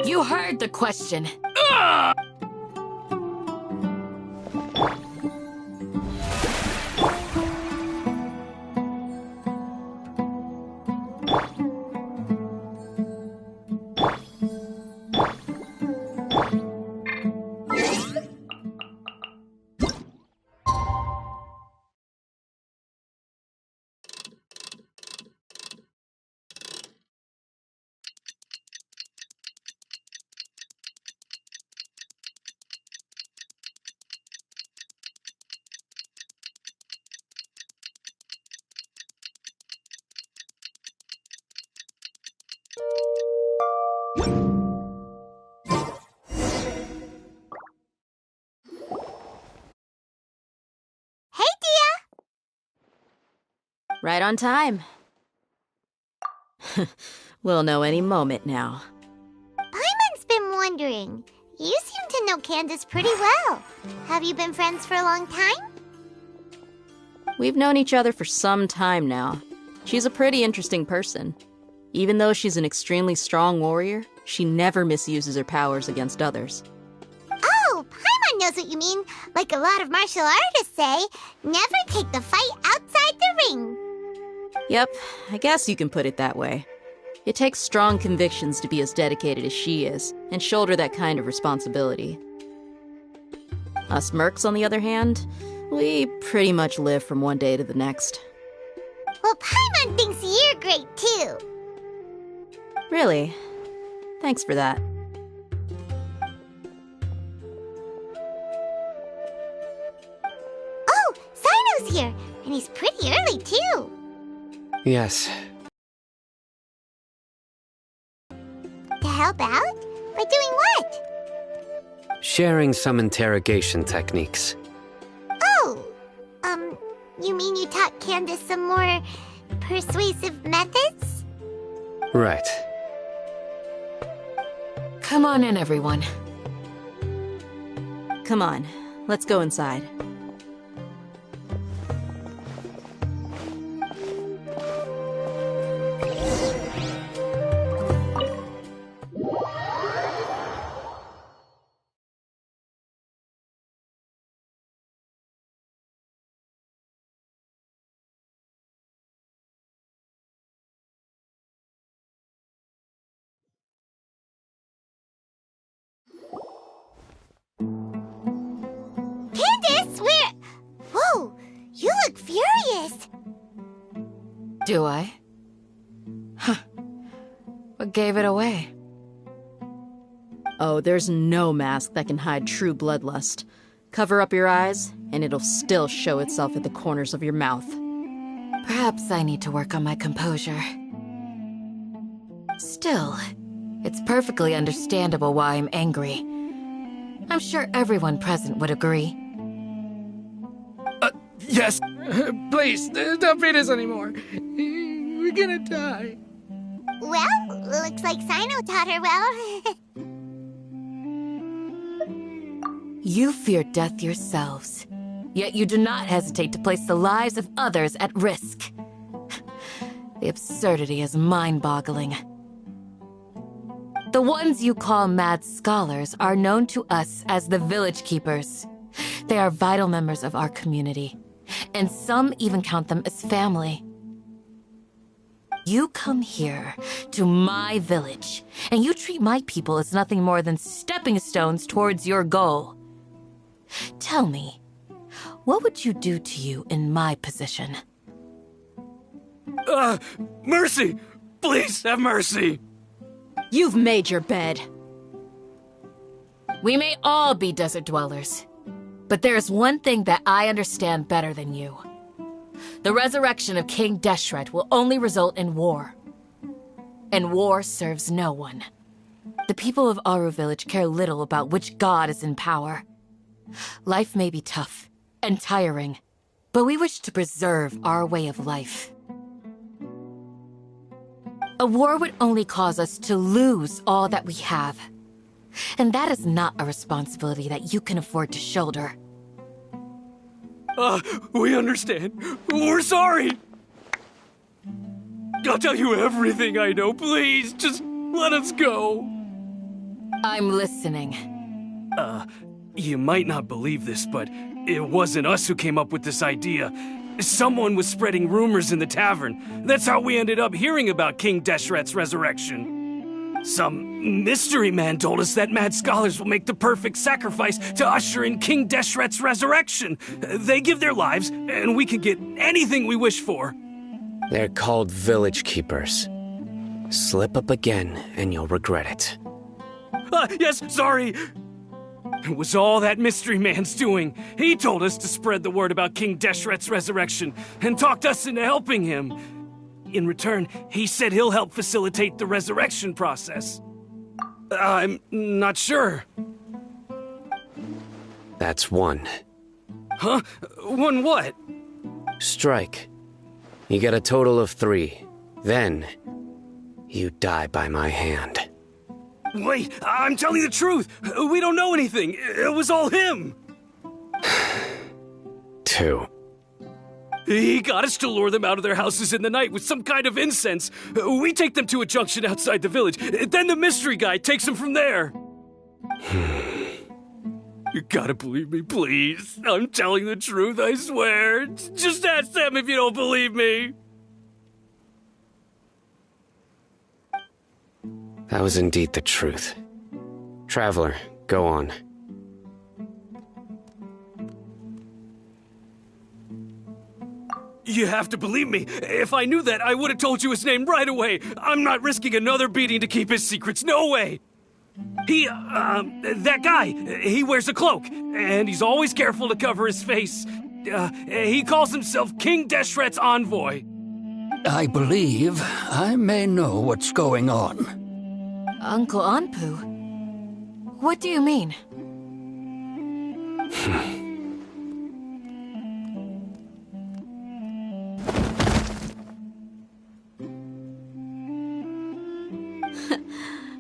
You heard the question. Right on time. We'll know any moment now. Paimon's been wondering. You seem to know Candace pretty well. Have you been friends for a long time? We've known each other for some time now. She's a pretty interesting person. Even though she's an extremely strong warrior, she never misuses her powers against others. Oh, Paimon knows what you mean. Like a lot of martial artists say, never take the fight outside the ring. Yep, I guess you can put it that way. It takes strong convictions to be as dedicated as she is, and shoulder that kind of responsibility. Us mercs, on the other hand, we pretty much live from one day to the next. Well, Paimon thinks you're great too. Really? Thanks for that. Oh, Sino's here, and he's pretty early too. Yes. To help out? By doing what? Sharing some interrogation techniques. Oh, you mean you taught Candace some more persuasive methods? Right. Come on in, everyone. Come on, let's go inside. Candace, where? Whoa, you look furious. Do I? Huh. What gave it away? Oh, there's no mask that can hide true bloodlust. Cover up your eyes, and it'll still show itself at the corners of your mouth. Perhaps I need to work on my composure. Still, it's perfectly understandable why I'm angry. I'm sure everyone present would agree. Yes. Please, don't beat us anymore. We're gonna die. Well, looks like Sino taught her well. You fear death yourselves, yet you do not hesitate to place the lives of others at risk. The absurdity is mind-boggling. The ones you call mad scholars are known to us as the Village Keepers. They are vital members of our community, and some even count them as family. You come here, to my village, and you treat my people as nothing more than stepping stones towards your goal. Tell me, what would you do to you in my position? Mercy! Please have mercy! You've made your bed. We may all be desert dwellers, but there is one thing that I understand better than you. The resurrection of King Deshret will only result in war. And war serves no one. The people of Aru Village care little about which god is in power. Life may be tough and tiring, but we wish to preserve our way of life. A war would only cause us to lose all that we have. And that is not a responsibility that you can afford to shoulder. We understand. We're sorry. I'll tell you everything I know. Please, just let us go. I'm listening. You might not believe this, but it wasn't us who came up with this idea. Someone was spreading rumors in the tavern. That's how we ended up hearing about King Deshret's resurrection. Some mystery man told us that mad scholars will make the perfect sacrifice to usher in King Deshret's resurrection. They give their lives, and we can get anything we wish for. They're called village keepers. Slip up again, and you'll regret it. Yes, sorry. It was all that mystery man's doing. He told us to spread the word about King Deshret's resurrection and talked us into helping him. In return, he said he'll help facilitate the resurrection process. I'm not sure. That's one. Huh? One what? Strike. You get a total of 3. Then, you die by my hand. Wait, I'm telling the truth. We don't know anything. It was all him. 2. He got us to lure them out of their houses in the night with some kind of incense. We take them to a junction outside the village. Then the mystery guy takes them from there. You gotta believe me, please. I'm telling the truth, I swear. Just ask them if you don't believe me. That was indeed the truth. Traveler, go on. You have to believe me. If I knew that, I would have told you his name right away. I'm not risking another beating to keep his secrets. No way. That guy, he wears a cloak, and he's always careful to cover his face. He calls himself King Deshret's envoy. I believe I may know what's going on. Uncle Anpu? What do you mean?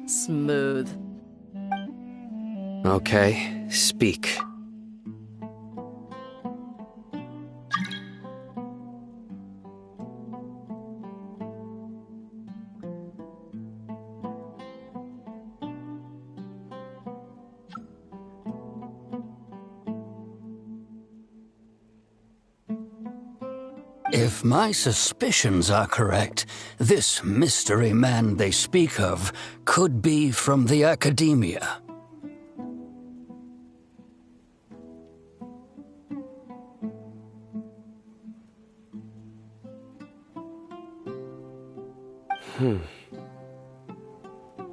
Smooth. Okay, speak. If my suspicions are correct, this mystery man they speak of could be from the academia.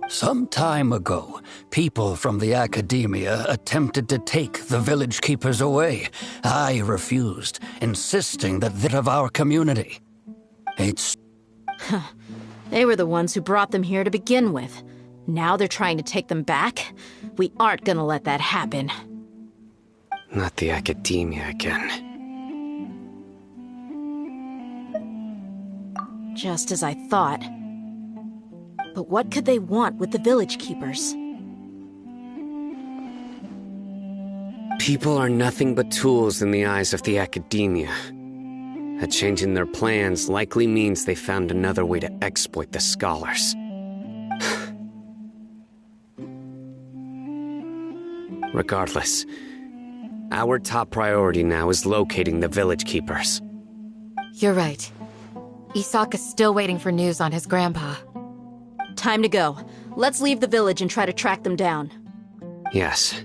Some time ago, people from the academia attempted to take the village keepers away. I refused, insisting that they're of our community. They were the ones who brought them here to begin with. Now they're trying to take them back? We aren't gonna let that happen. Not the academia again. Just as I thought. But what could they want with the village keepers? People are nothing but tools in the eyes of the academia. A change in their plans likely means they found another way to exploit the scholars. Regardless, our top priority now is locating the village keepers. You're right. Isaka's still waiting for news on his grandpa. Time to go. Let's leave the village and try to track them down. Yes.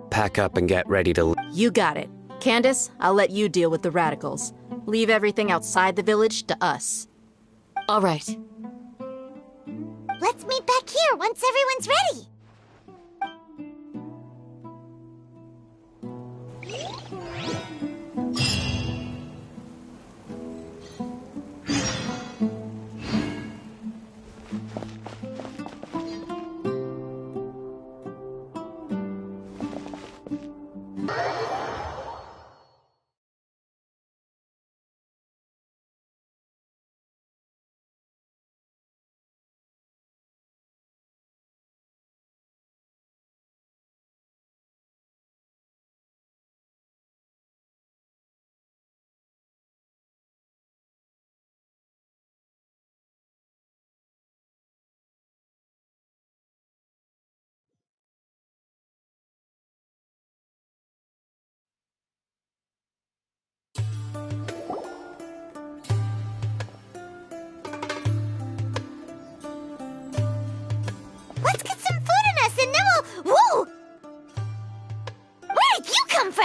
Pack up and get ready to... You got it. Candace, I'll let you deal with the radicals. Leave everything outside the village to us. All right. Let's meet back here once everyone's ready.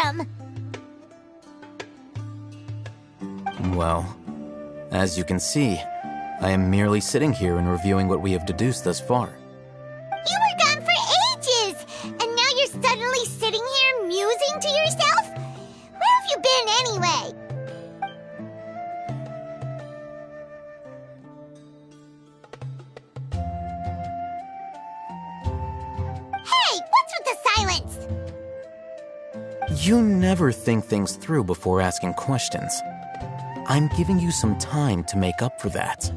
from? Well, as you can see, I am merely sitting here and reviewing what we have deduced thus far. You were gone for ages, and now you're suddenly sitting here musing to yourself? Where have you been anyway? Hey, what's with the silence? You never think things through before asking questions. I'm giving you some time to make up for that.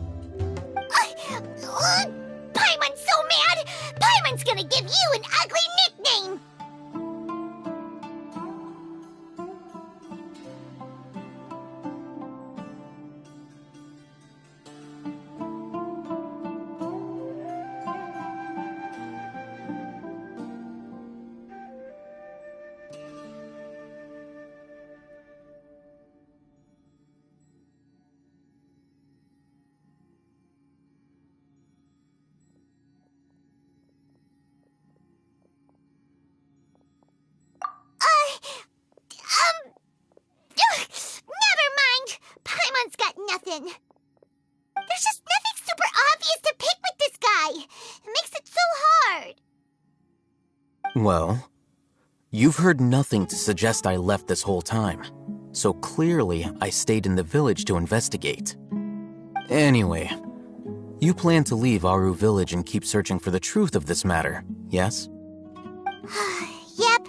Paimon's so mad! Paimon's gonna give you an ugly nickname! Never mind. Paimon's got nothing. There's just nothing super obvious to pick with this guy. It makes it so hard. Well, you've heard nothing to suggest I left this whole time, so clearly I stayed in the village to investigate. Anyway, you plan to leave Aru village and keep searching for the truth of this matter, yes? Yep.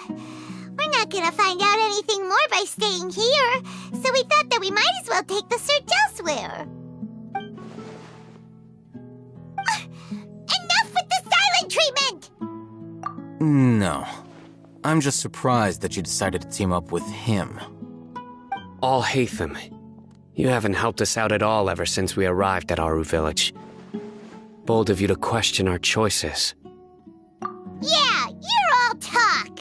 We're not gonna find out anything more by staying here, so we thought that we might as well take the search elsewhere. Enough with the silent treatment! No. I'm just surprised that you decided to team up with him. All Hatham, you haven't helped us out at all ever since we arrived at Aru village. Bold of you to question our choices. Yeah, you're all talk!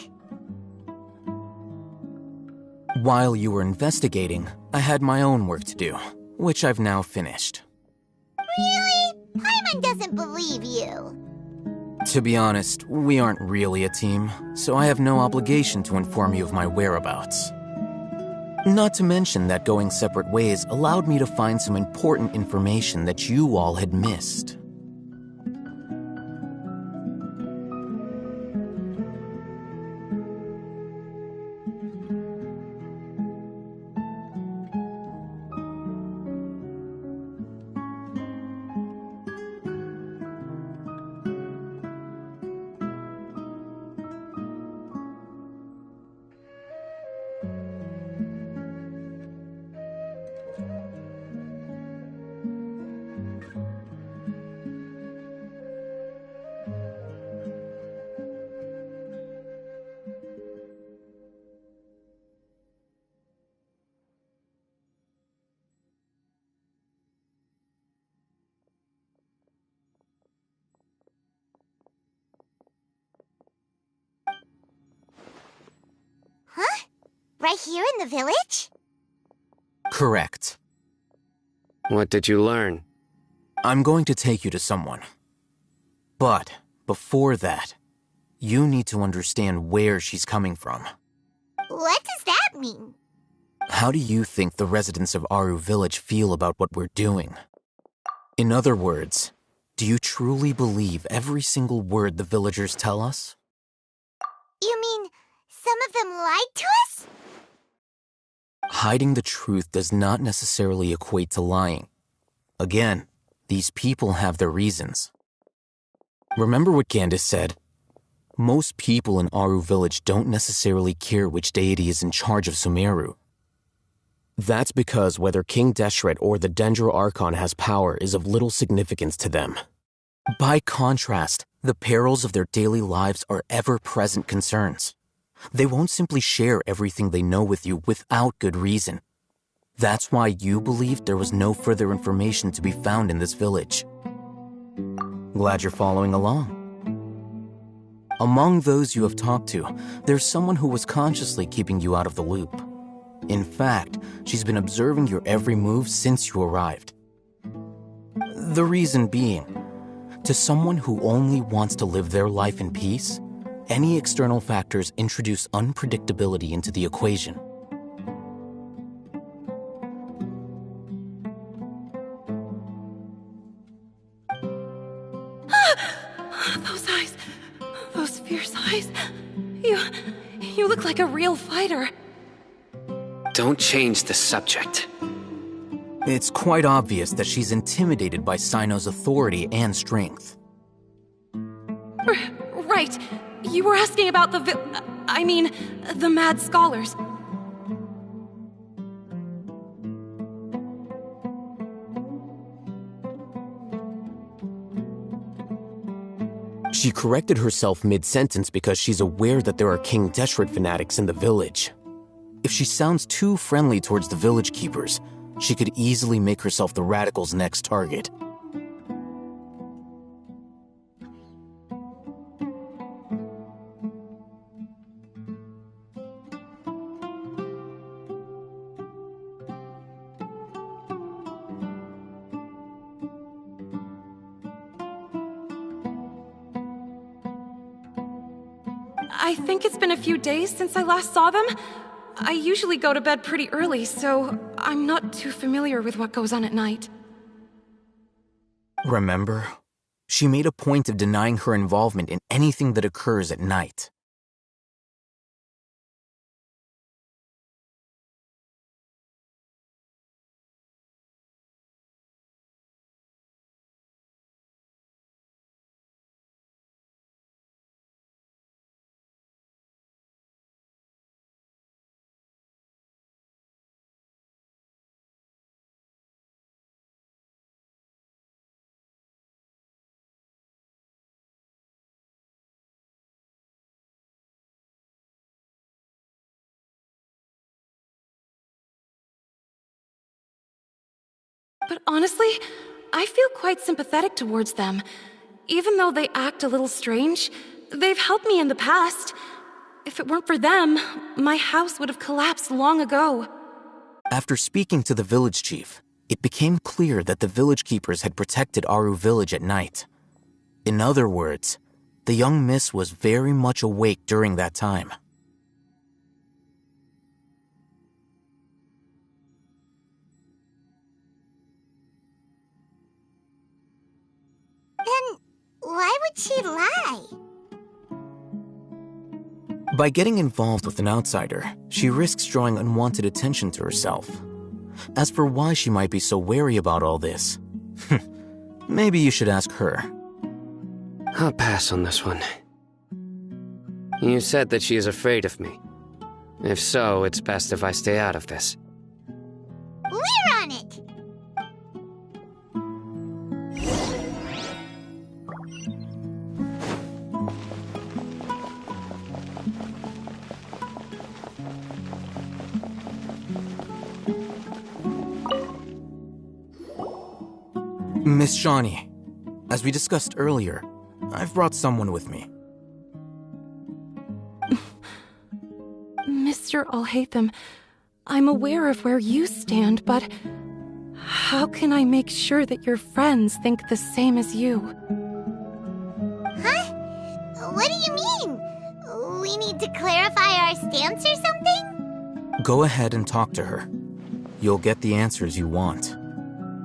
While you were investigating, I had my own work to do, which I've now finished. Really? Paimon doesn't believe you. To be honest, we aren't really a team, so I have no obligation to inform you of my whereabouts. Not to mention that going separate ways allowed me to find some important information that you all had missed. Right here in the village? Correct. What did you learn? I'm going to take you to someone. But before that, you need to understand where she's coming from. What does that mean? How do you think the residents of Aru village feel about what we're doing? In other words, do you truly believe every single word the villagers tell us? You mean some of them lied to us? Hiding the truth does not necessarily equate to lying. Again, these people have their reasons. Remember what Candace said? Most people in Aru village don't necessarily care which deity is in charge of Sumeru. That's because whether King Deshret or the Dendro Archon has power is of little significance to them. By contrast, the perils of their daily lives are ever-present concerns. They won't simply share everything they know with you without good reason. That's why you believed there was no further information to be found in this village. Glad you're following along. Among those you have talked to, there's someone who was consciously keeping you out of the loop. In fact, she's been observing your every move since you arrived. The reason being, to someone who only wants to live their life in peace, Any external factors introduce unpredictability into the equation. Those eyes. Those fierce eyes. You look like a real fighter. Don't change the subject. It's quite obvious that she's intimidated by Sino's authority and strength. Right. You were asking about the mad scholars. She corrected herself mid-sentence because she's aware that there are King Deshret fanatics in the village. If she sounds too friendly towards the village keepers, she could easily make herself the radicals' next target. I think it's been a few days since I last saw them. I usually go to bed pretty early, so I'm not too familiar with what goes on at night. Remember? She made a point of denying her involvement in anything that occurs at night. But honestly, I feel quite sympathetic towards them. Even though they act a little strange, they've helped me in the past. If it weren't for them, my house would have collapsed long ago. After speaking to the village chief, it became clear that the village keepers had protected Aru village at night. In other words, the young miss was very much awake during that time. Then why would she lie? By getting involved with an outsider, she risks drawing unwanted attention to herself. As for why she might be so wary about all this, maybe you should ask her. I'll pass on this one. You said that she is afraid of me. If so, it's best if I stay out of this. We're on it! Miss Shawnee, as we discussed earlier, I've brought someone with me. Mr. Alhaitham, I'm aware of where you stand, but how can I make sure that your friends think the same as you? Huh? What do you mean? We need to clarify our stance or something? Go ahead and talk to her. You'll get the answers you want.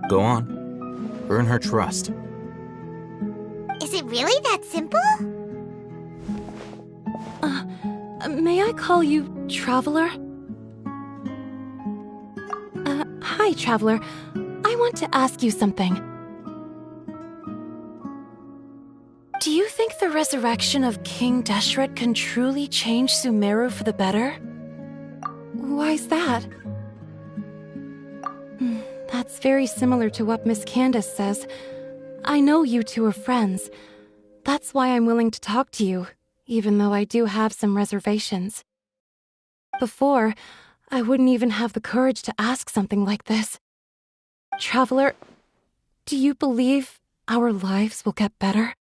Go on. Earn her trust. Is it really that simple? May I call you Traveler? Hi, Traveler. I want to ask you something. Do you think the resurrection of King Deshret can truly change Sumeru for the better? Why's that? That's very similar to what Miss Candace says. I know you two are friends. That's why I'm willing to talk to you, even though I do have some reservations. Before, I wouldn't even have the courage to ask something like this. Traveler, do you believe our lives will get better?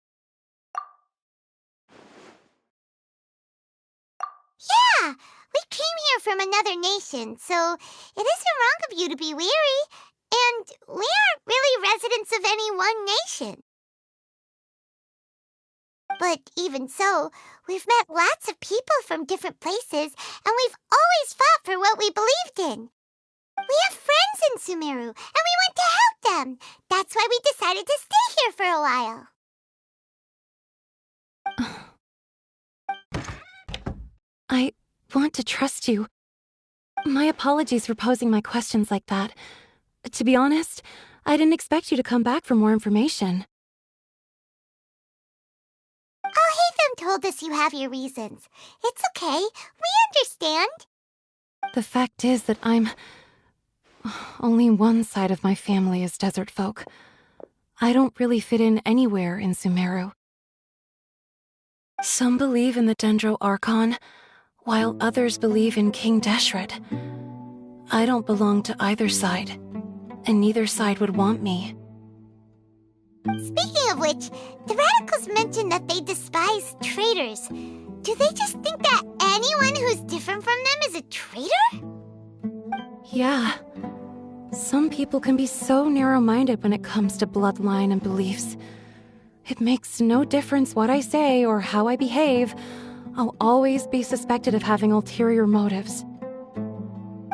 Yeah! We came here from another nation, so it isn't wrong of you to be weary. And we aren't really residents of any one nation. But even so, we've met lots of people from different places, and we've always fought for what we believed in. We have friends in Sumeru, and we want to help them. That's why we decided to stay here for a while. I want to trust you. My apologies for posing my questions like that. To be honest, I didn't expect you to come back for more information. Alhaitham told us you have your reasons. It's okay. We understand. The fact is that only one side of my family is desert folk. I don't really fit in anywhere in Sumeru. Some believe in the Dendro Archon, while others believe in King Deshret. I don't belong to either side, and neither side would want me. Speaking of which, the Radicals mentioned that they despise traitors. Do they just think that anyone who's different from them is a traitor? Yeah. Some people can be so narrow-minded when it comes to bloodline and beliefs. It makes no difference what I say or how I behave. I'll always be suspected of having ulterior motives.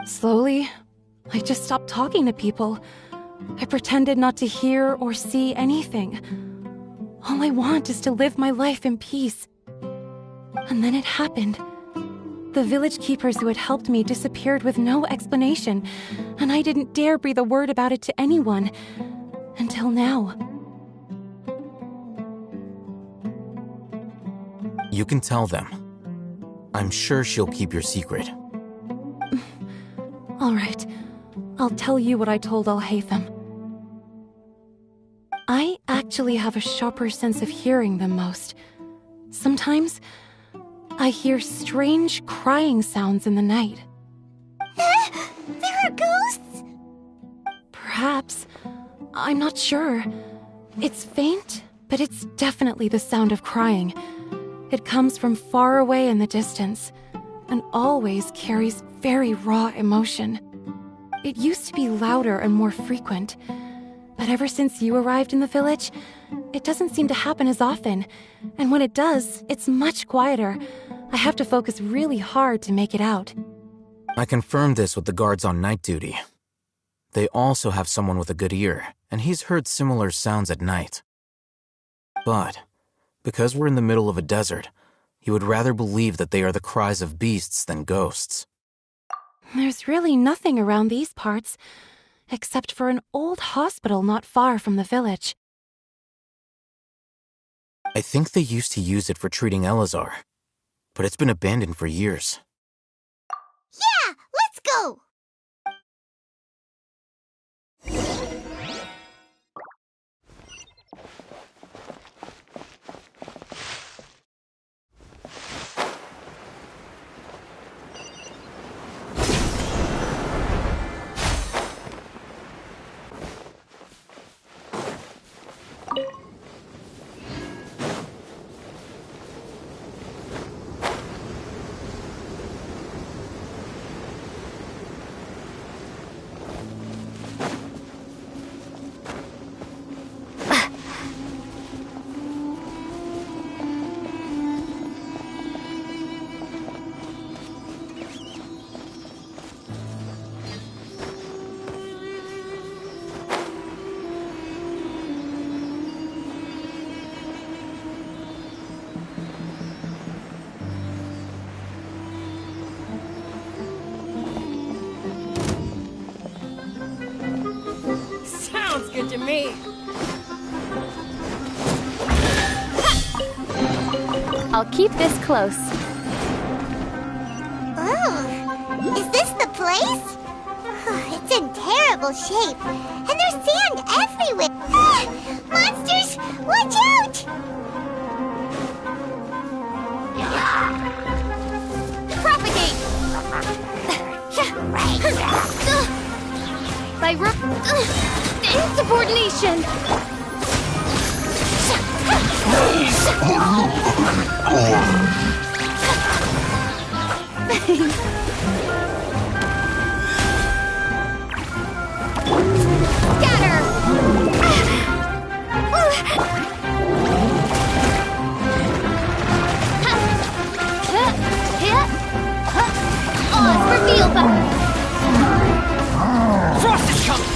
Slowly, I just stopped talking to people. I pretended not to hear or see anything. All I want is to live my life in peace. And then it happened. The village keepers who had helped me disappeared with no explanation, and I didn't dare breathe a word about it to anyone. Until now. You can tell them. I'm sure she'll keep your secret. All right. I'll tell you what I told Alhaitham. I actually have a sharper sense of hearing than most. Sometimes, I hear strange crying sounds in the night. There are ghosts? Perhaps. I'm not sure. It's faint, but it's definitely the sound of crying. It comes from far away in the distance, and always carries very raw emotion. It used to be louder and more frequent, but ever since you arrived in the village, it doesn't seem to happen as often, and when it does, it's much quieter. I have to focus really hard to make it out. I confirmed this with the guards on night duty. They also have someone with a good ear, and he's heard similar sounds at night. But, because we're in the middle of a desert, he would rather believe that they are the cries of beasts than ghosts. There's really nothing around these parts, except for an old hospital not far from the village. I think they used to use it for treating Elazar, but it's been abandoned for years. Yeah, let's go! Sounds good to me. I'll keep this close. Ooh, is this the place? It's in terrible shape, and there's sand everywhere. Ah, monsters, watch out! Propagate! By insubordination! Scatter! Frost is coming!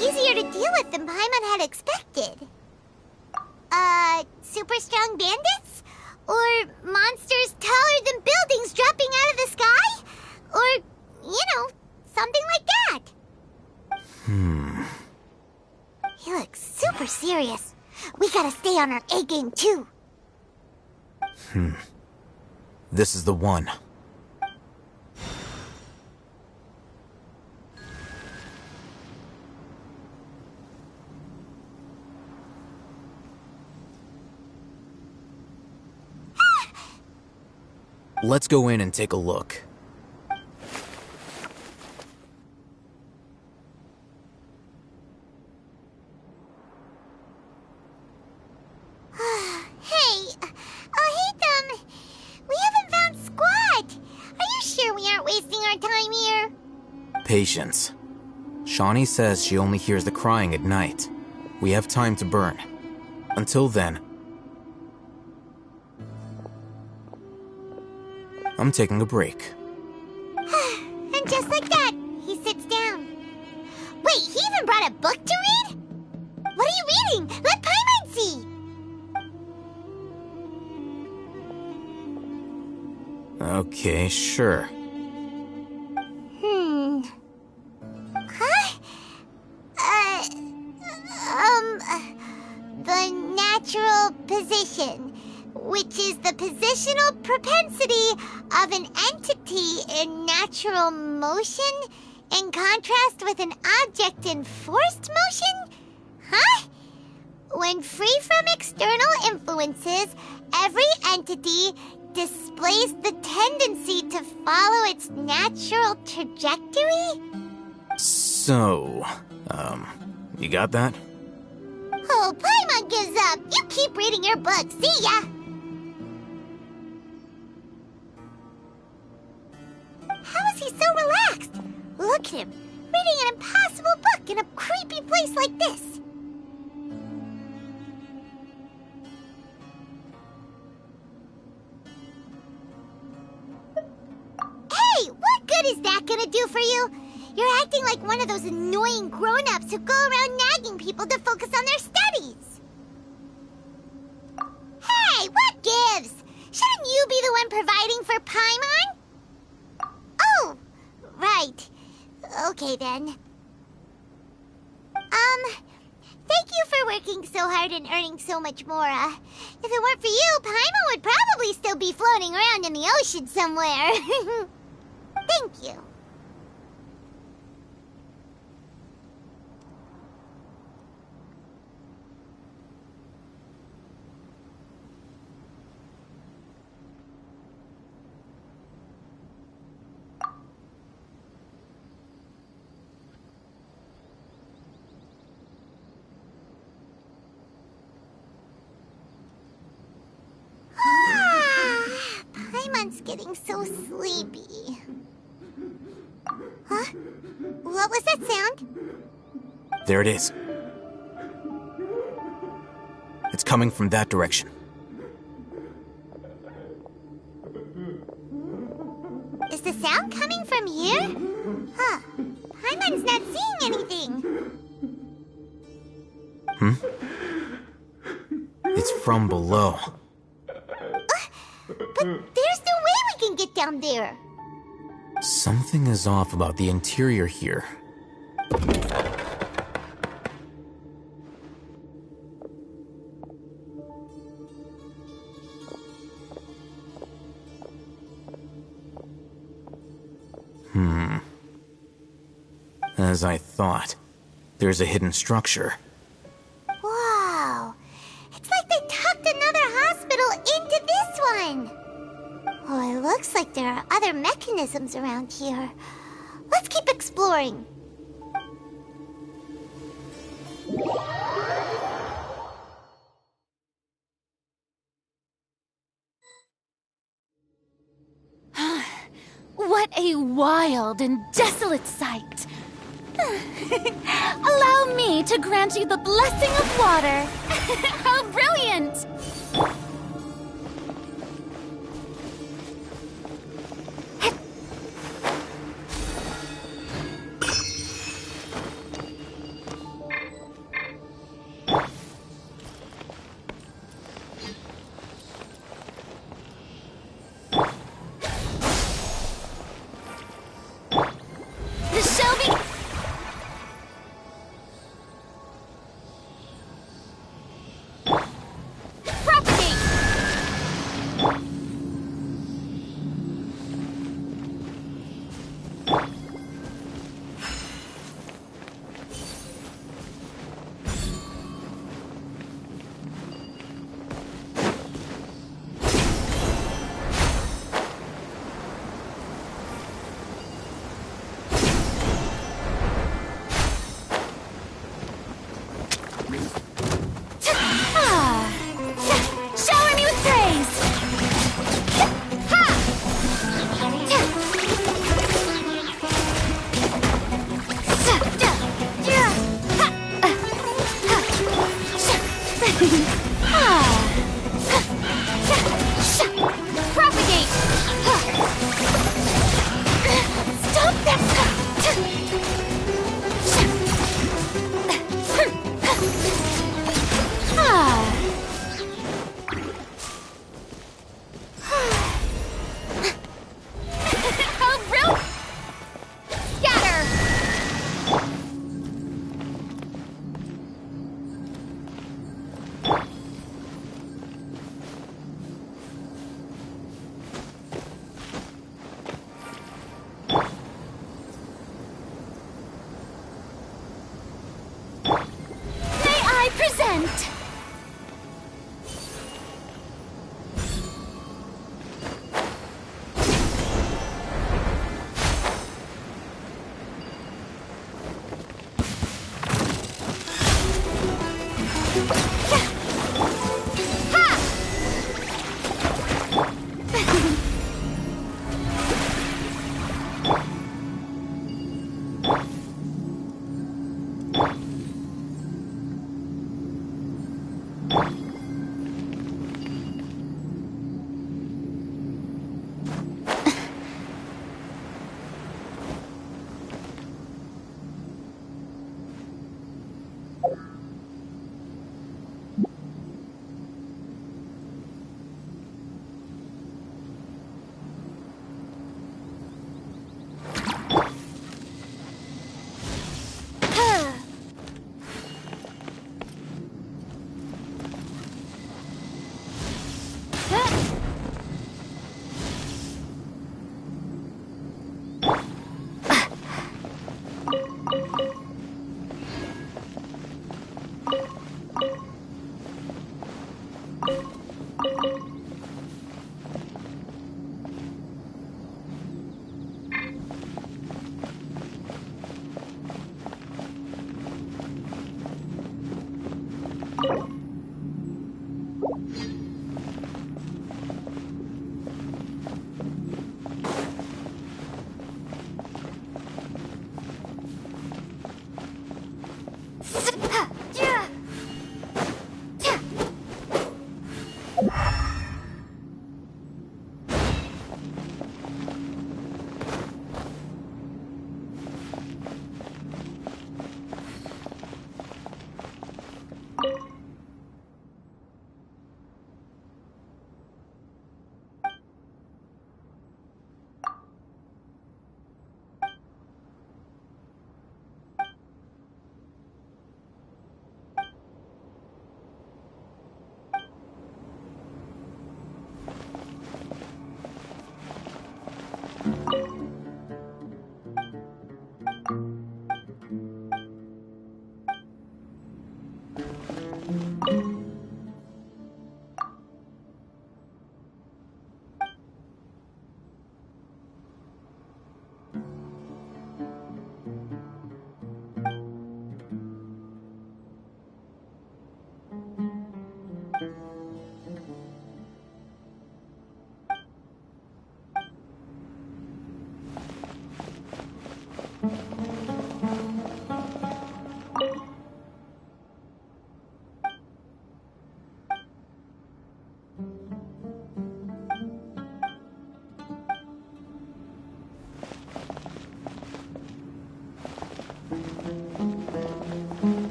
Easier to deal with than Paimon had expected. Super strong bandits? Or monsters taller than buildings dropping out of the sky? Or, something like that. He looks super serious. We gotta stay on our A game too. This is the one. Let's go in and take a look. Hey, we haven't found Squat. Are you sure we aren't wasting our time here? Patience. Shawnee says she only hears the crying at night. We have time to burn. Until then, I'm taking a break. And just like that, he sits down. Wait, he even brought a book to read? What are you reading? Let Paimon see! Okay, sure. The natural position, which is the positional propensity of an entity in natural motion in contrast with an object in forced motion? Huh? When free from external influences, every entity displays the tendency to follow its natural trajectory? So, you got that? Oh, Paimon gives up. You keep reading your book. See ya! How is he so relaxed? Look at him, reading an impossible book in a creepy place like this. Hey, what good is that gonna do for you? You're acting like one of those annoying grown-ups who go around nagging people to focus on their studies. Hey, what gives? Shouldn't you be the one providing for Paimon? Oh, right. Okay, then. Thank you for working so hard and earning so much more. If it weren't for you, Paimon would probably still be floating around in the ocean somewhere. Thank you. Paimon's getting so sleepy. Huh? What was that sound? There it is. It's coming from that direction. Is the sound coming from here? Huh. Paimon's not seeing anything. It's from below. But there's no way we can get down there. Something is off about the interior here. As I thought, there's a hidden structure. Wow. It's like they tucked another hospital into this one. Oh, it looks like there are other mechanisms around here. Let's keep exploring. What a wild and desolate sight! Allow me to grant you the blessing of water! How brilliant! Propagate!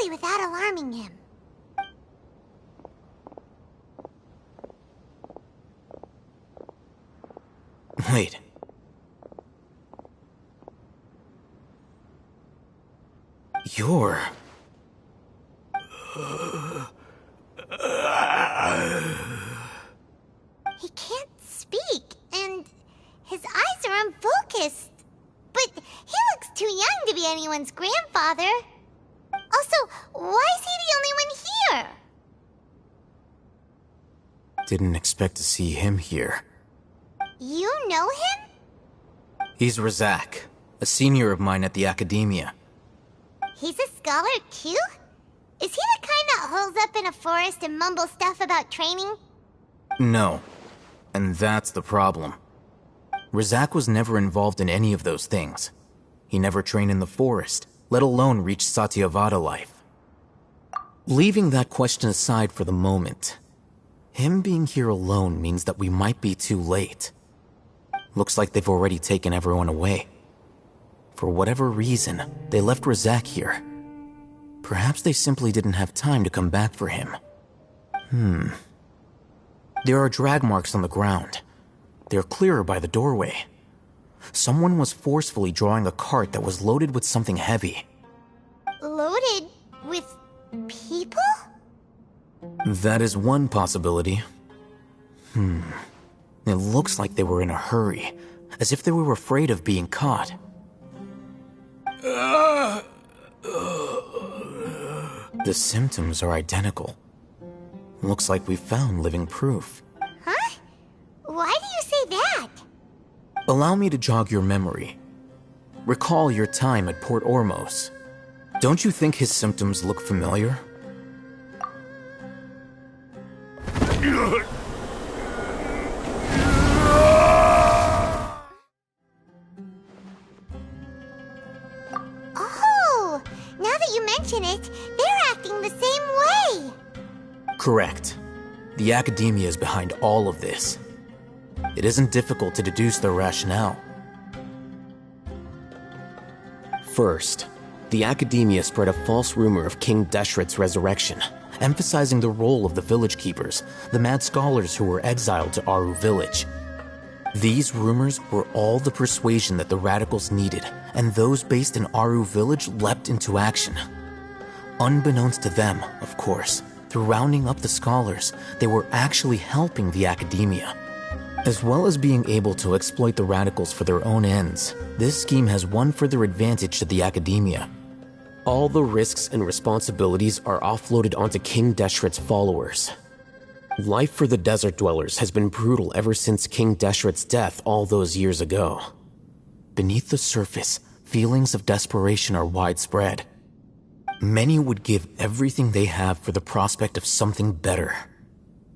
slowly without alarming him. Wait. You're... He can't speak, and his eyes are unfocused. But he looks too young to be anyone's grandfather. Also, why is he the only one here? Didn't expect to see him here. You know him? He's Razak, a senior of mine at the Academia. He's a scholar too? Is he the kind that holes up in a forest and mumbles stuff about training? No. And that's the problem. Razak was never involved in any of those things. He never trained in the forest, let alone reach Satyavada life. Leaving that question aside for the moment, him being here alone means that we might be too late. Looks like they've already taken everyone away. For whatever reason, they left Razak here. Perhaps they simply didn't have time to come back for him. There are drag marks on the ground. They're clearer by the doorway. Someone was forcefully drawing a cart that was loaded with something heavy. Loaded with people? That is one possibility. It looks like they were in a hurry, as if they were afraid of being caught. The symptoms are identical. Looks like we found living proof. Huh? Why do you say that? Allow me to jog your memory. Recall your time at Port Ormos. Don't you think his symptoms look familiar? Oh, now that you mention it, they're acting the same way. Correct. The Academia is behind all of this. It isn't difficult to deduce their rationale. First, the Academia spread a false rumor of King Deshret's resurrection, emphasizing the role of the village keepers, the mad scholars who were exiled to Aru village. These rumors were all the persuasion that the radicals needed, and those based in Aru village leapt into action. Unbeknownst to them, of course, through rounding up the scholars, they were actually helping the Academia. As well as being able to exploit the radicals for their own ends, this scheme has one further advantage to the Academia. All the risks and responsibilities are offloaded onto King Deshret's followers. Life for the desert dwellers has been brutal ever since King Deshret's death all those years ago. Beneath the surface, feelings of desperation are widespread. Many would give everything they have for the prospect of something better.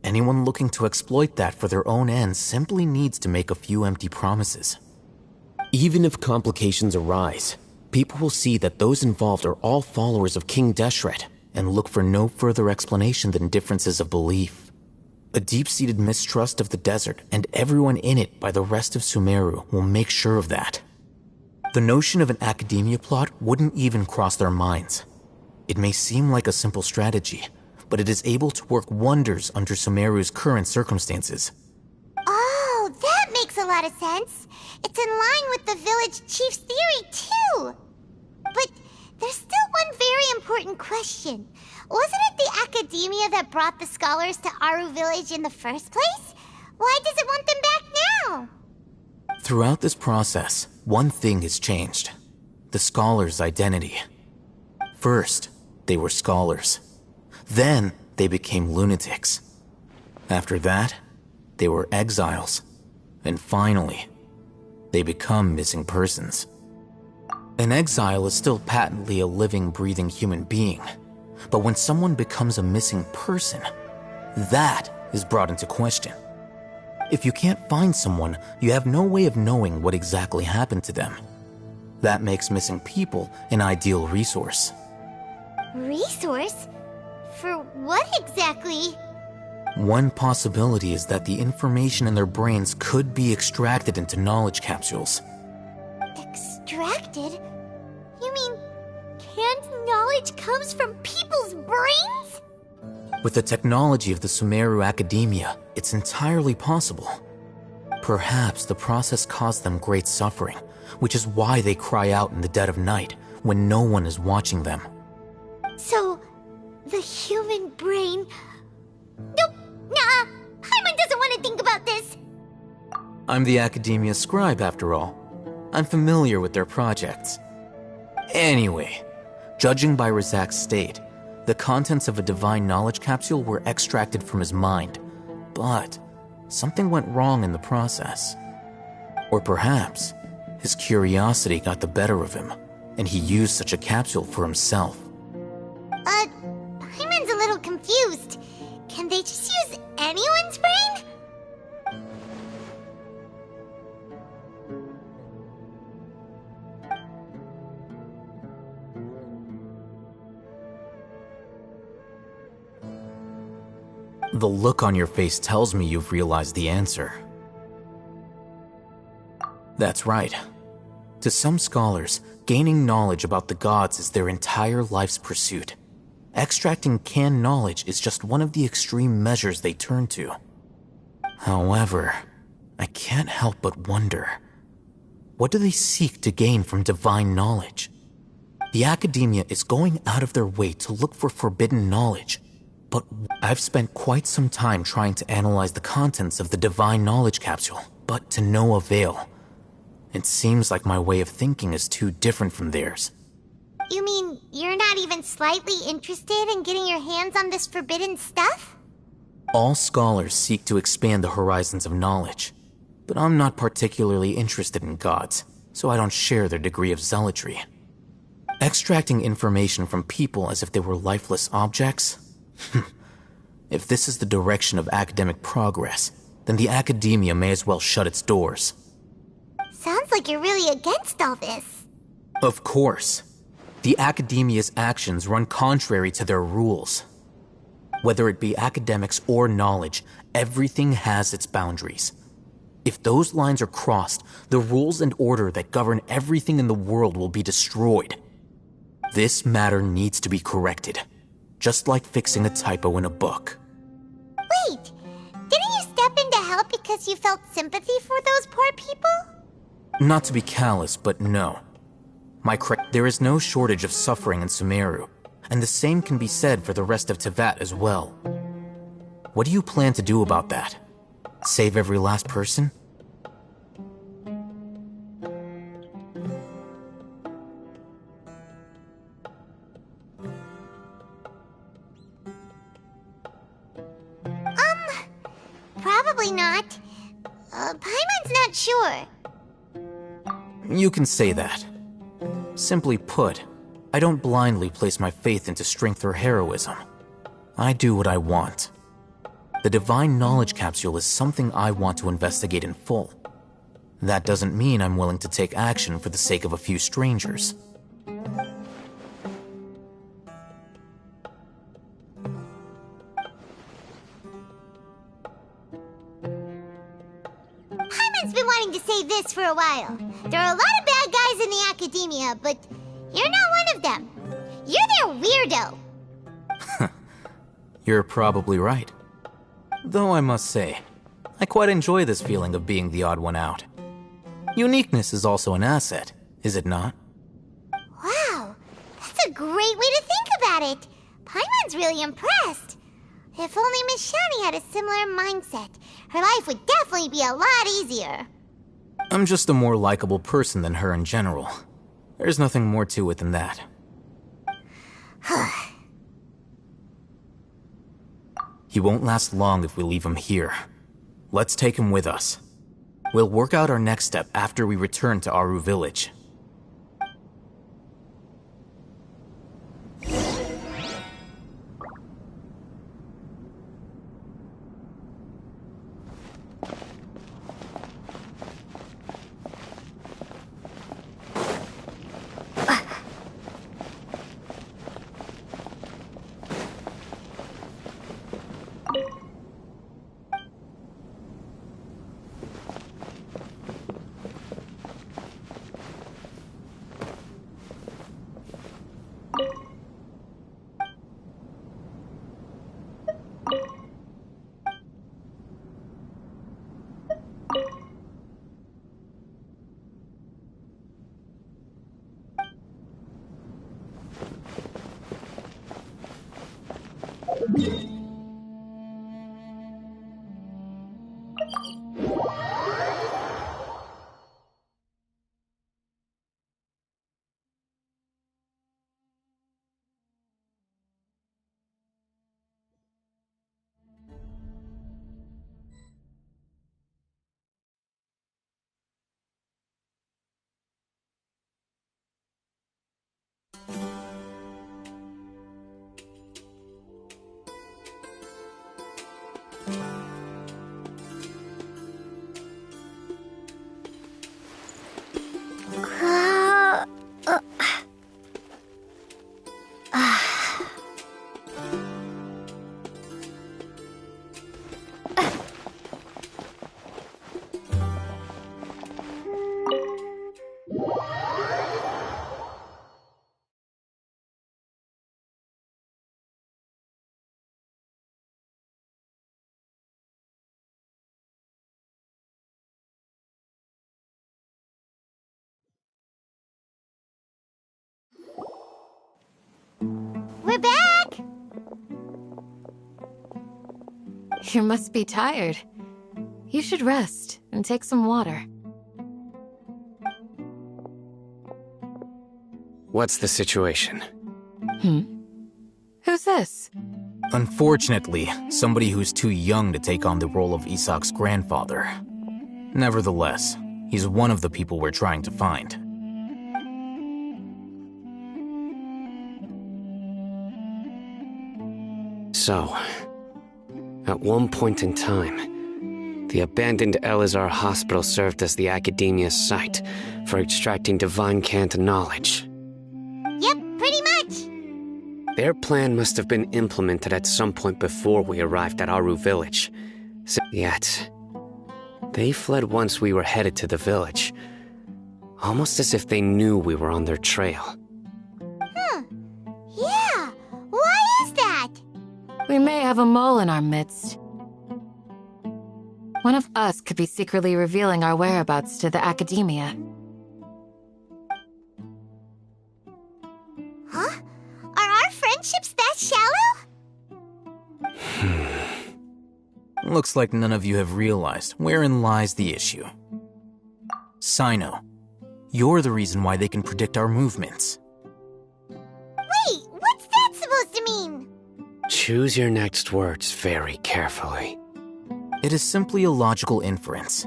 Anyone looking to exploit that for their own ends simply needs to make a few empty promises. Even if complications arise, people will see that those involved are all followers of King Deshret and look for no further explanation than differences of belief. A deep-seated mistrust of the desert and everyone in it by the rest of Sumeru will make sure of that. The notion of an Academia plot wouldn't even cross their minds. It may seem like a simple strategy, but it is able to work wonders under Sumeru's current circumstances. Oh, that makes a lot of sense. It's in line with the village chief's theory, too. But there's still one very important question. Wasn't it the Academia that brought the scholars to Aru village in the first place? Why does it want them back now? Throughout this process, one thing has changed. The scholars' identity. First, they were scholars. Then, they became lunatics. After that, they were exiles. And finally, they become missing persons. An exile is still patently a living, breathing human being. But when someone becomes a missing person, that is brought into question. If you can't find someone, you have no way of knowing what exactly happened to them. That makes missing people an ideal resource. Resource? For what exactly? One possibility is that the information in their brains could be extracted into knowledge capsules. Extracted? You mean, canned knowledge comes from people's brains? With the technology of the Sumeru Academia, it's entirely possible. Perhaps the process caused them great suffering, which is why they cry out in the dead of night when no one is watching them. So, the human brain... Nope, nah, Paimon doesn't want to think about this. I'm the Academia scribe, after all. I'm familiar with their projects. Anyway, judging by Razak's state, the contents of a divine knowledge capsule were extracted from his mind, but something went wrong in the process. Or perhaps his curiosity got the better of him, and he used such a capsule for himself. Paimon's a little confused. Can they just use anyone's brain? The look on your face tells me you've realized the answer. That's right. To some scholars, gaining knowledge about the gods is their entire life's pursuit. Extracting canned knowledge is just one of the extreme measures they turn to. However, I can't help but wonder, what do they seek to gain from divine knowledge? The Academia is going out of their way to look for forbidden knowledge, but I've spent quite some time trying to analyze the contents of the divine knowledge capsule, but to no avail. It seems like my way of thinking is too different from theirs. You mean you're not even slightly interested in getting your hands on this forbidden stuff? All scholars seek to expand the horizons of knowledge, but I'm not particularly interested in gods, so I don't share their degree of zealotry. Extracting information from people as if they were lifeless objects? If this is the direction of academic progress, then the Academia may as well shut its doors. Sounds like you're really against all this. Of course. The Academia's actions run contrary to their rules. Whether it be academics or knowledge, everything has its boundaries. If those lines are crossed, the rules and order that govern everything in the world will be destroyed. This matter needs to be corrected, just like fixing a typo in a book. Wait, didn't you step in to help because you felt sympathy for those poor people? Not to be callous, but no. There is no shortage of suffering in Sumeru, and the same can be said for the rest of Teyvat as well. What do you plan to do about that? Save every last person? Probably not. Paimon's not sure. You can say that. Simply put, I don't blindly place my faith into strength or heroism. I do what I want. The divine knowledge capsule is something I want to investigate in full. That doesn't mean I'm willing to take action for the sake of a few strangers. Paimon's been wanting to say this for a while. There are a lot of bad guys in the Academia, but you're not one of them. You're their weirdo. You're probably right. Though I must say, I quite enjoy this feeling of being the odd one out. Uniqueness is also an asset, is it not? Wow, that's a great way to think about it. Paimon's really impressed. If only Miss Shani had a similar mindset, her life would definitely be a lot easier. I'm just a more likable person than her in general. There's nothing more to it than that. He won't last long if we leave him here. Let's take him with us. We'll work out our next step after we return to Aru Village. We're back! You must be tired. You should rest and take some water. What's the situation? Who's this? Unfortunately, somebody who's too young to take on the role of Isak's grandfather. Nevertheless, he's one of the people we're trying to find. So, at one point in time, the abandoned Elazar Hospital served as the Academia's site for extracting divine cant knowledge. Yep, pretty much. Their plan must have been implemented at some point before we arrived at Aru village. Yet, they fled once we were headed to the village, almost as if they knew we were on their trail. Yeah, why is that? We may have a mole in our midst. One of us could be secretly revealing our whereabouts to the Academia. Huh? Are our friendships that shallow? Looks like none of you have realized wherein lies the issue. Sino, you're the reason why they can predict our movements. Wait, what's that supposed to mean? Choose your next words very carefully. It is simply a logical inference.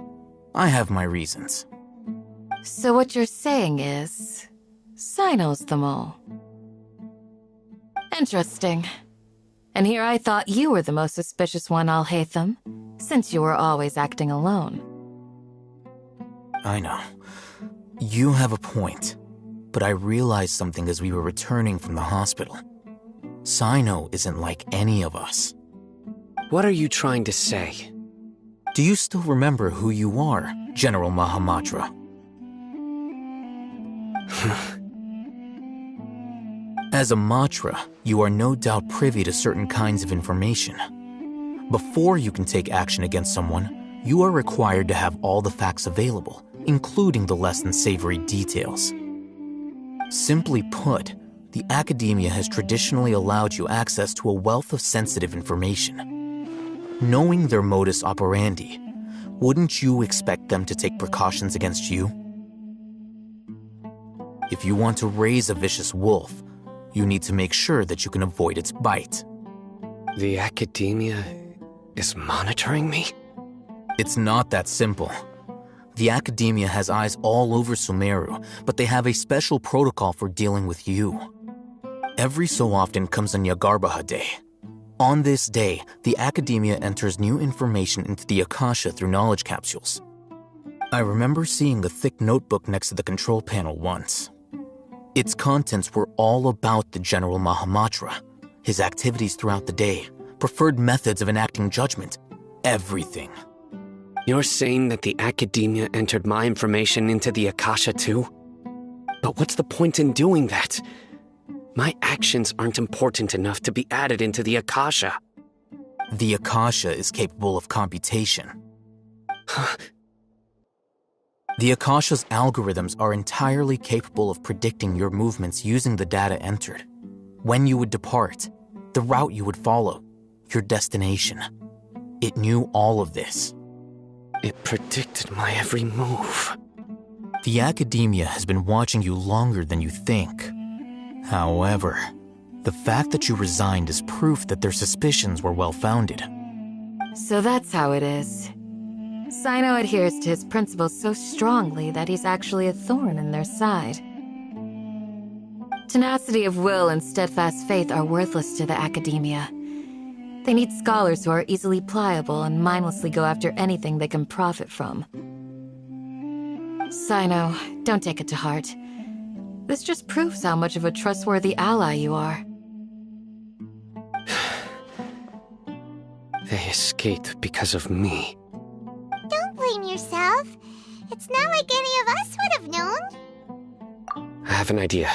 I have my reasons. So what you're saying is, Sino's the mole. Interesting. And here I thought you were the most suspicious one, Al-Haytham, since you were always acting alone. I know. You have a point. But I realized something as we were returning from the hospital. Sino isn't like any of us. What are you trying to say? Do you still remember who you are, General Mahamatra? As a Matra, you are no doubt privy to certain kinds of information. Before you can take action against someone, you are required to have all the facts available, including the less than savory details. Simply put, the Academia has traditionally allowed you access to a wealth of sensitive information. Knowing their modus operandi, wouldn't you expect them to take precautions against you? If you want to raise a vicious wolf, you need to make sure that you can avoid its bite. The Academia is monitoring me? It's not that simple. The Academia has eyes all over Sumeru, but they have a special protocol for dealing with you. Every so often comes on Yagarbaha Day. On this day, the Academia enters new information into the Akasha through knowledge capsules. I remember seeing a thick notebook next to the control panel once. Its contents were all about the General Mahamatra, his activities throughout the day, preferred methods of enacting judgment, everything. You're saying that the Academia entered my information into the Akasha too? But what's the point in doing that? My actions aren't important enough to be added into the Akasha. The Akasha is capable of computation. The Akasha's algorithms are entirely capable of predicting your movements using the data entered. When you would depart, the route you would follow, your destination. It knew all of this. It predicted my every move. The Academia has been watching you longer than you think. However, the fact that you resigned is proof that their suspicions were well-founded. So that's how it is. Sino adheres to his principles so strongly that he's actually a thorn in their side. Tenacity of will and steadfast faith are worthless to the Academia. They need scholars who are easily pliable and mindlessly go after anything they can profit from. Sino, don't take it to heart. This just proves how much of a trustworthy ally you are. They escaped because of me. Don't blame yourself. It's not like any of us would have known. I have an idea.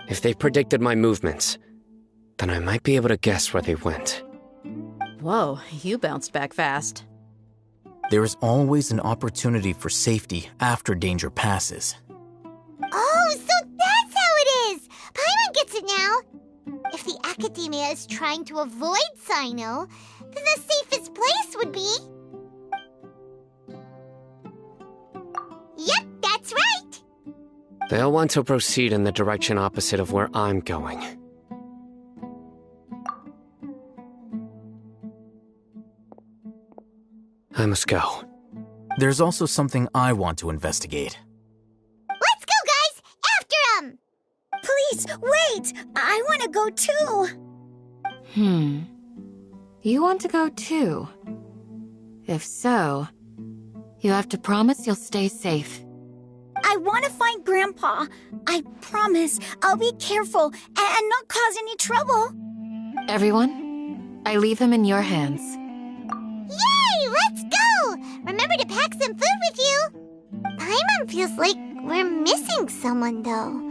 If they predicted my movements, then I might be able to guess where they went. Whoa, you bounced back fast. There is always an opportunity for safety after danger passes. Oh, so that's how it is! Paimon gets it now! If the Academia is trying to avoid Sino, then the safest place would be... Yep, that's right! They'll want to proceed in the direction opposite of where I'm going. I must go. There's also something I want to investigate. Let's go, guys! After 'em! Please, wait! I want to go too! You want to go too? If so, you have to promise you'll stay safe. I want to find Grandpa. I promise I'll be careful and not cause any trouble. Everyone, I leave him in your hands. Yay! Let's go! Remember to pack some food with you! Paimon feels like we're missing someone, though.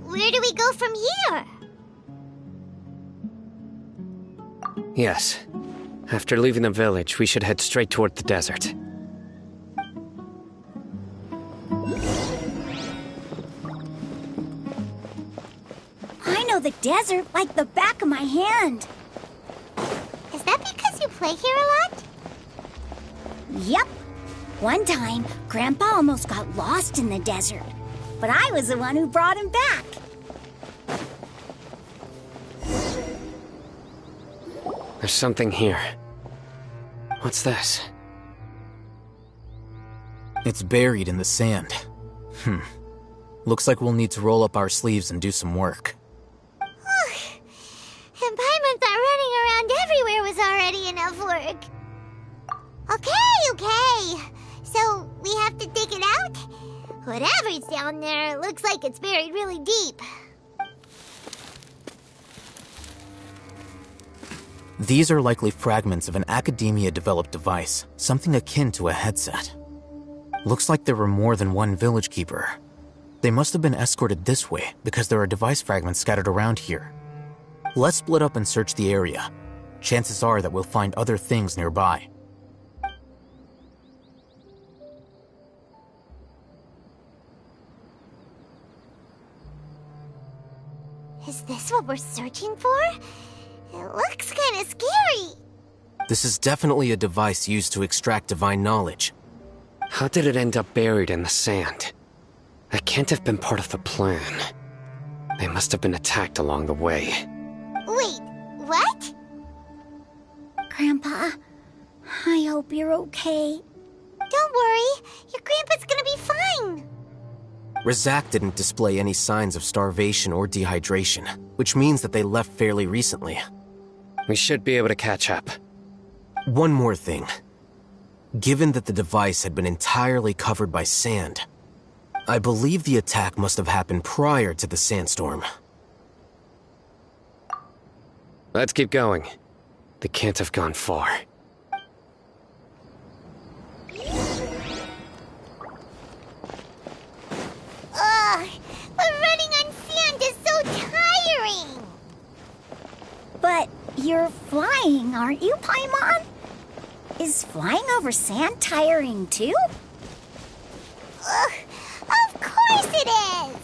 Where do we go from here? Yes. After leaving the village, we should head straight toward the desert. I know the desert like the back of my hand. Is that because you play here a lot? Yep. One time, Grandpa almost got lost in the desert, but I was the one who brought him back. There's something here. What's this? It's buried in the sand. Looks like we'll need to roll up our sleeves and do some work. And Paimon thought running around everywhere was already enough work. Okay. So, we have to dig it out? Whatever's down there, it looks like it's buried really deep. These are likely fragments of an Academia-developed device, something akin to a headset. Looks like there were more than one village keeper. They must have been escorted this way because there are device fragments scattered around here. Let's split up and search the area. Chances are that we'll find other things nearby. Is this what we're searching for? It looks kind of scary. This is definitely a device used to extract divine knowledge. How did it end up buried in the sand? That can't have been part of the plan. They must have been attacked along the way. Wait, what? Grandpa, I hope you're okay. Don't worry, your grandpa's gonna be fine. Razak didn't display any signs of starvation or dehydration, which means that they left fairly recently. We should be able to catch up. One more thing. Given that the device had been entirely covered by sand, I believe the attack must have happened prior to the sandstorm. Let's keep going. They can't have gone far. Ugh, but running on sand is so tiring. But you're flying, aren't you, Paimon? Is flying over sand tiring too? Ugh, of course it is.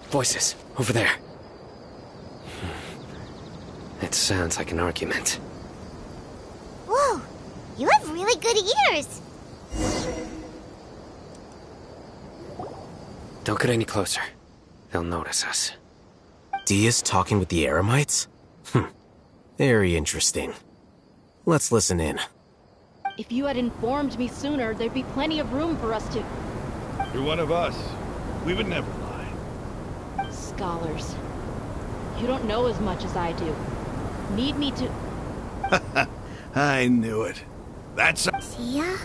Voices, over there. It sounds like an argument. Whoa, you have really good ears. Don't get any closer. They'll notice us. Dia's talking with the Eremites? Very interesting. Let's listen in. If you had informed me sooner, there'd be plenty of room for us to... You're one of us. We would never lie. Scholars. You don't know as much as I do. Need me to... I knew it. That's... Dia?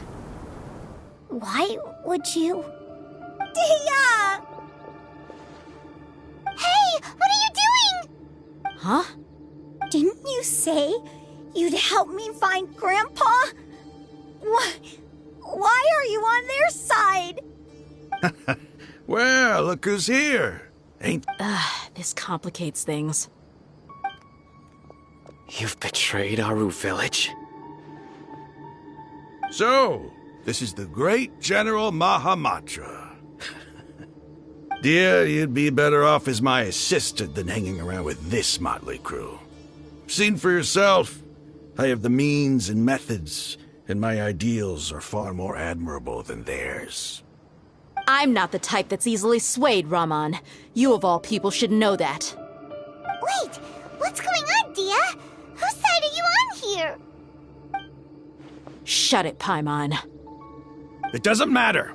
Why would you... Dia! Hey, what are you doing? Huh? Didn't you say you'd help me find Grandpa? Why are you on their side? Well, look who's here. Ain't... This complicates things. You've betrayed Aru Village? So, this is the great General Mahamatra. Dear, you'd be better off as my assistant than hanging around with this motley crew. Seen for yourself, I have the means and methods, and my ideals are far more admirable than theirs. I'm not the type that's easily swayed, Raman. You of all people should know that. Wait, what's going on, Dia? Whose side are you on here? Shut it, Paimon. It doesn't matter.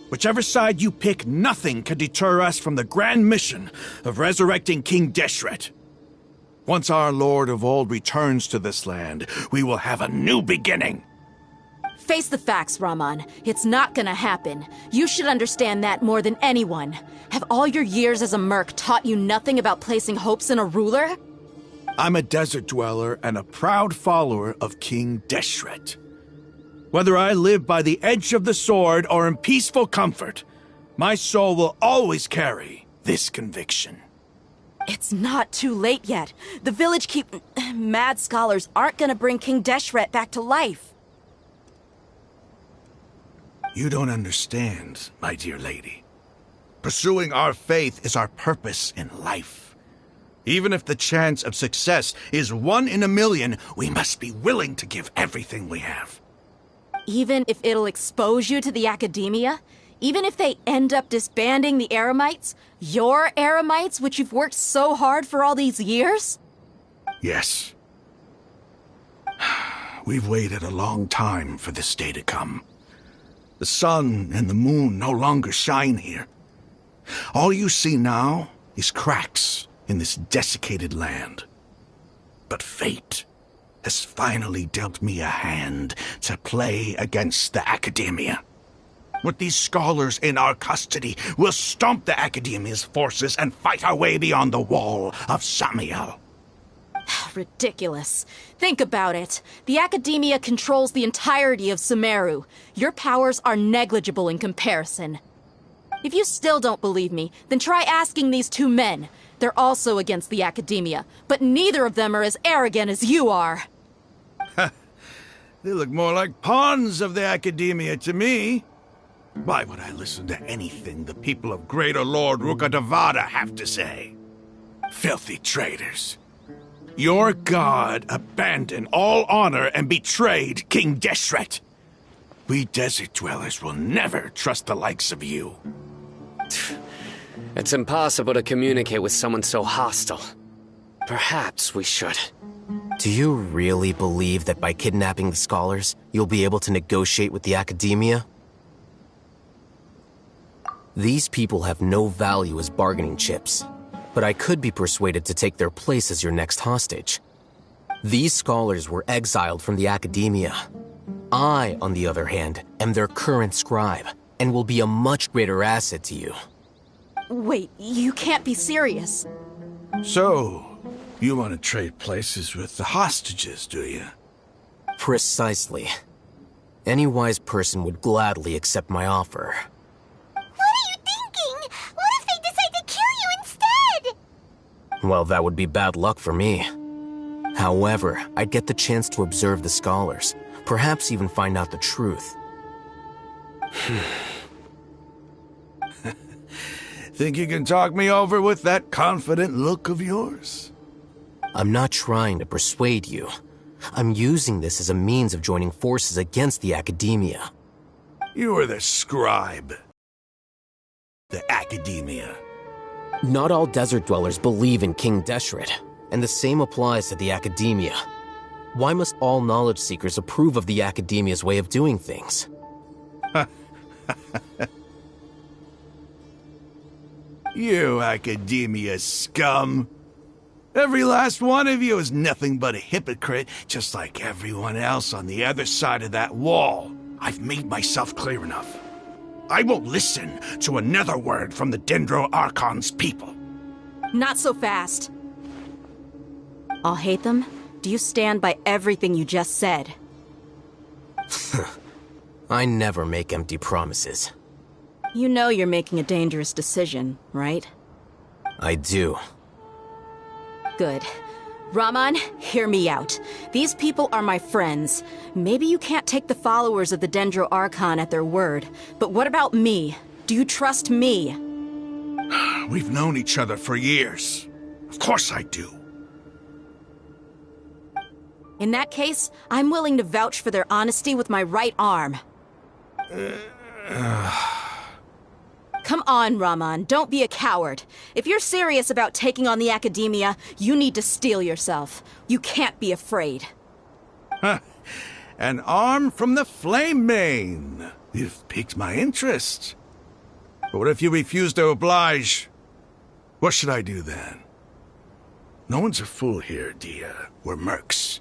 Whichever side you pick, nothing can deter us from the grand mission of resurrecting King Deshret. Once our Lord of Old returns to this land, we will have a new beginning. Face the facts, Raman. It's not gonna happen. You should understand that more than anyone. Have all your years as a merc taught you nothing about placing hopes in a ruler? I'm a desert dweller and a proud follower of King Deshret. Whether I live by the edge of the sword or in peaceful comfort, my soul will always carry this conviction. It's not too late yet. The village mad scholars aren't gonna bring King Deshret back to life. You don't understand, my dear lady. Pursuing our faith is our purpose in life. Even if the chance of success is 1 in a million, we must be willing to give everything we have. Even if it'll expose you to the academia? Even if they end up disbanding the Eremites? Your Eremites, which you've worked so hard for all these years? Yes. We've waited a long time for this day to come. The sun and the moon no longer shine here. All you see now is cracks in this desiccated land. But fate has finally dealt me a hand to play against the academia. With these scholars in our custody, we'll stomp the academia's forces and fight our way beyond the wall of Samiel. Ridiculous. Think about it. The academia controls the entirety of Sumeru. Your powers are negligible in comparison. If you still don't believe me, then try asking these 2 men. They're also against the academia, but neither of them are as arrogant as you are. They look more like pawns of the Academia to me. Why would I listen to anything the people of Greater Lord Rukkhadevata have to say? Filthy traitors. Your god abandoned all honor and betrayed King Deshret. We desert dwellers will never trust the likes of you. It's impossible to communicate with someone so hostile. Perhaps we should. Do you really believe that by kidnapping the scholars, you'll be able to negotiate with the Academia? These people have no value as bargaining chips, but I could be persuaded to take their place as your next hostage. These scholars were exiled from the Academia. I, on the other hand, am their current scribe, and will be a much greater asset to you. Wait, you can't be serious. So, you want to trade places with the hostages, do you? Precisely. Any wise person would gladly accept my offer. What are you thinking? What if they decide to kill you instead? Well, that would be bad luck for me. However, I'd get the chance to observe the scholars, perhaps even find out the truth. Think you can talk me over with that confident look of yours? I'm not trying to persuade you. I'm using this as a means of joining forces against the Academia. You are the scribe. The Academia. Not all desert dwellers believe in King Deshret, and the same applies to the Academia. Why must all knowledge seekers approve of the Academia's way of doing things? You Academia scum. Every last one of you is nothing but a hypocrite, just like everyone else on the other side of that wall. I've made myself clear enough. I won't listen to another word from the Dendro Archon's people. Not so fast. I'll hate them. Do you stand by everything you just said? I never make empty promises. You know you're making a dangerous decision, right? I do. Good. Raman, hear me out. These people are my friends. Maybe you can't take the followers of the Dendro Archon at their word, but what about me? Do you trust me? We've known each other for years. Of course I do. In that case, I'm willing to vouch for their honesty with my right arm. Come on, Raman, don't be a coward. If you're serious about taking on the Academia, you need to steel yourself. You can't be afraid. An arm from the Flame Mane. You've piqued my interest. But what if you refuse to oblige? What should I do then? No one's a fool here, Dia. We're mercs.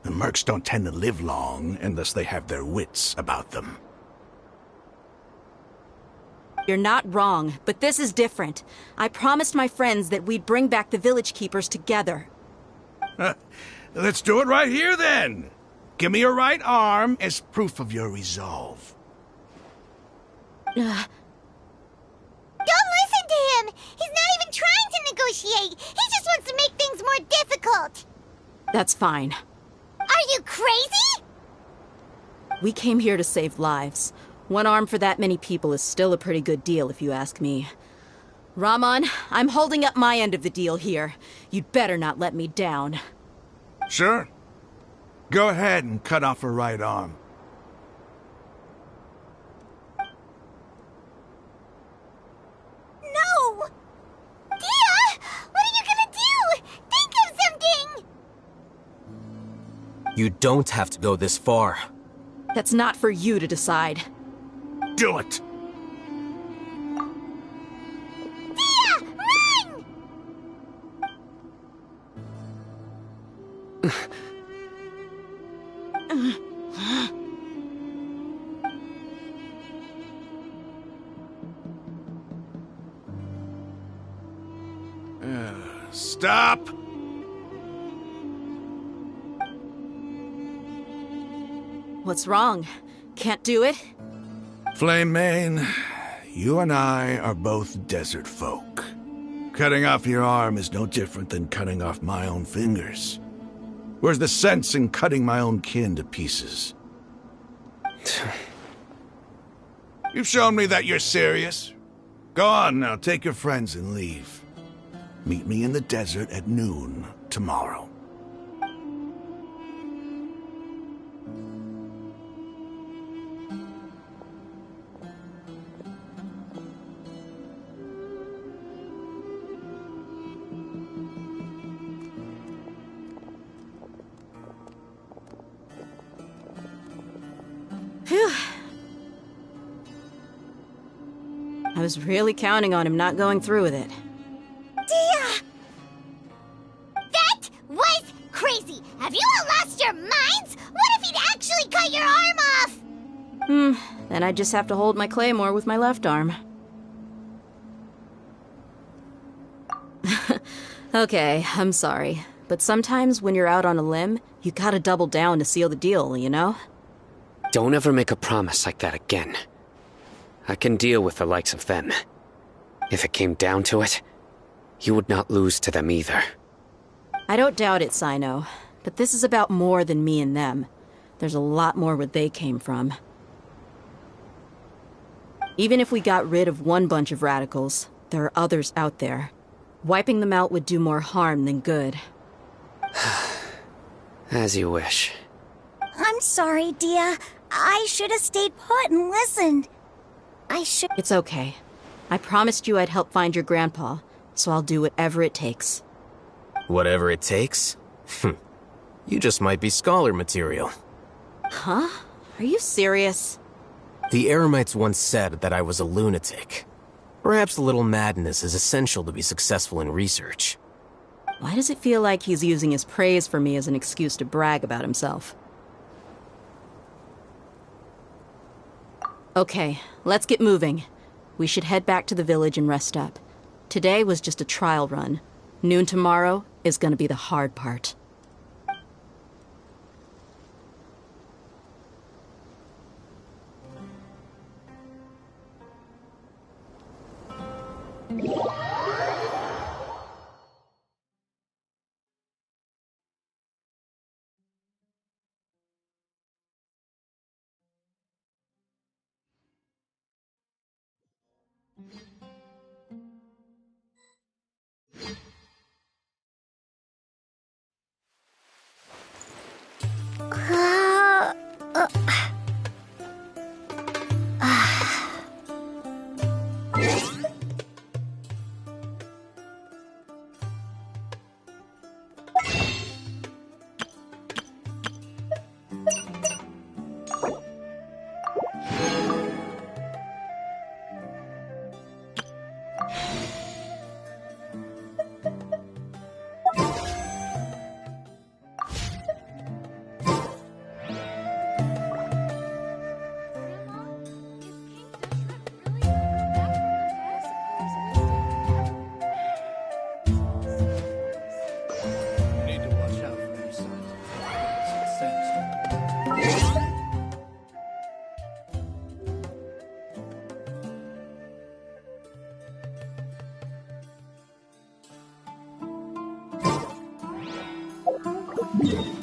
And mercs don't tend to live long unless they have their wits about them. You're not wrong, but this is different. I promised my friends that we'd bring back the village keepers together. Let's do it right here, then. Give me your right arm as proof of your resolve. Don't listen to him! He's not even trying to negotiate! He just wants to make things more difficult! That's fine. Are you crazy? We came here to save lives. One arm for that many people is still a pretty good deal, if you ask me. Raman, I'm holding up my end of the deal here. You'd better not let me down. Sure. Go ahead and cut off her right arm. No! Dia! What are you gonna do? Think of something! You don't have to go this far. That's not for you to decide. Do it! Dia! Run! Stop! What's wrong? Can't do it? Flame Mane, you and I are both desert folk. Cutting off your arm is no different than cutting off my own fingers. Where's the sense in cutting my own kin to pieces? You've shown me that you're serious. Go on now, take your friends and leave. Meet me in the desert at noon tomorrow. Phew. I was really counting on him not going through with it. Dia! That was crazy! Have you all lost your minds? What if he'd actually cut your arm off? Then I'd just have to hold my claymore with my left arm. Okay, I'm sorry. But sometimes when you're out on a limb, you gotta double down to seal the deal, you know? Don't ever make a promise like that again. I can deal with the likes of them. If it came down to it, you would not lose to them either. I don't doubt it, Sino. But this is about more than me and them. There's a lot more where they came from. Even if we got rid of one bunch of radicals, there are others out there. Wiping them out would do more harm than good. As you wish. I'm sorry, Dia. I should have stayed put and listened. It's okay. I promised you I'd help find your grandpa, so I'll do whatever it takes. Whatever it takes? You just might be scholar material. Huh? Are you serious? The Eremites once said that I was a lunatic. Perhaps a little madness is essential to be successful in research. Why does it feel like he's using his praise for me as an excuse to brag about himself? Okay, let's get moving. We should head back to the village and rest up. Today was just a trial run. Noon tomorrow is gonna be the hard part. Yeah.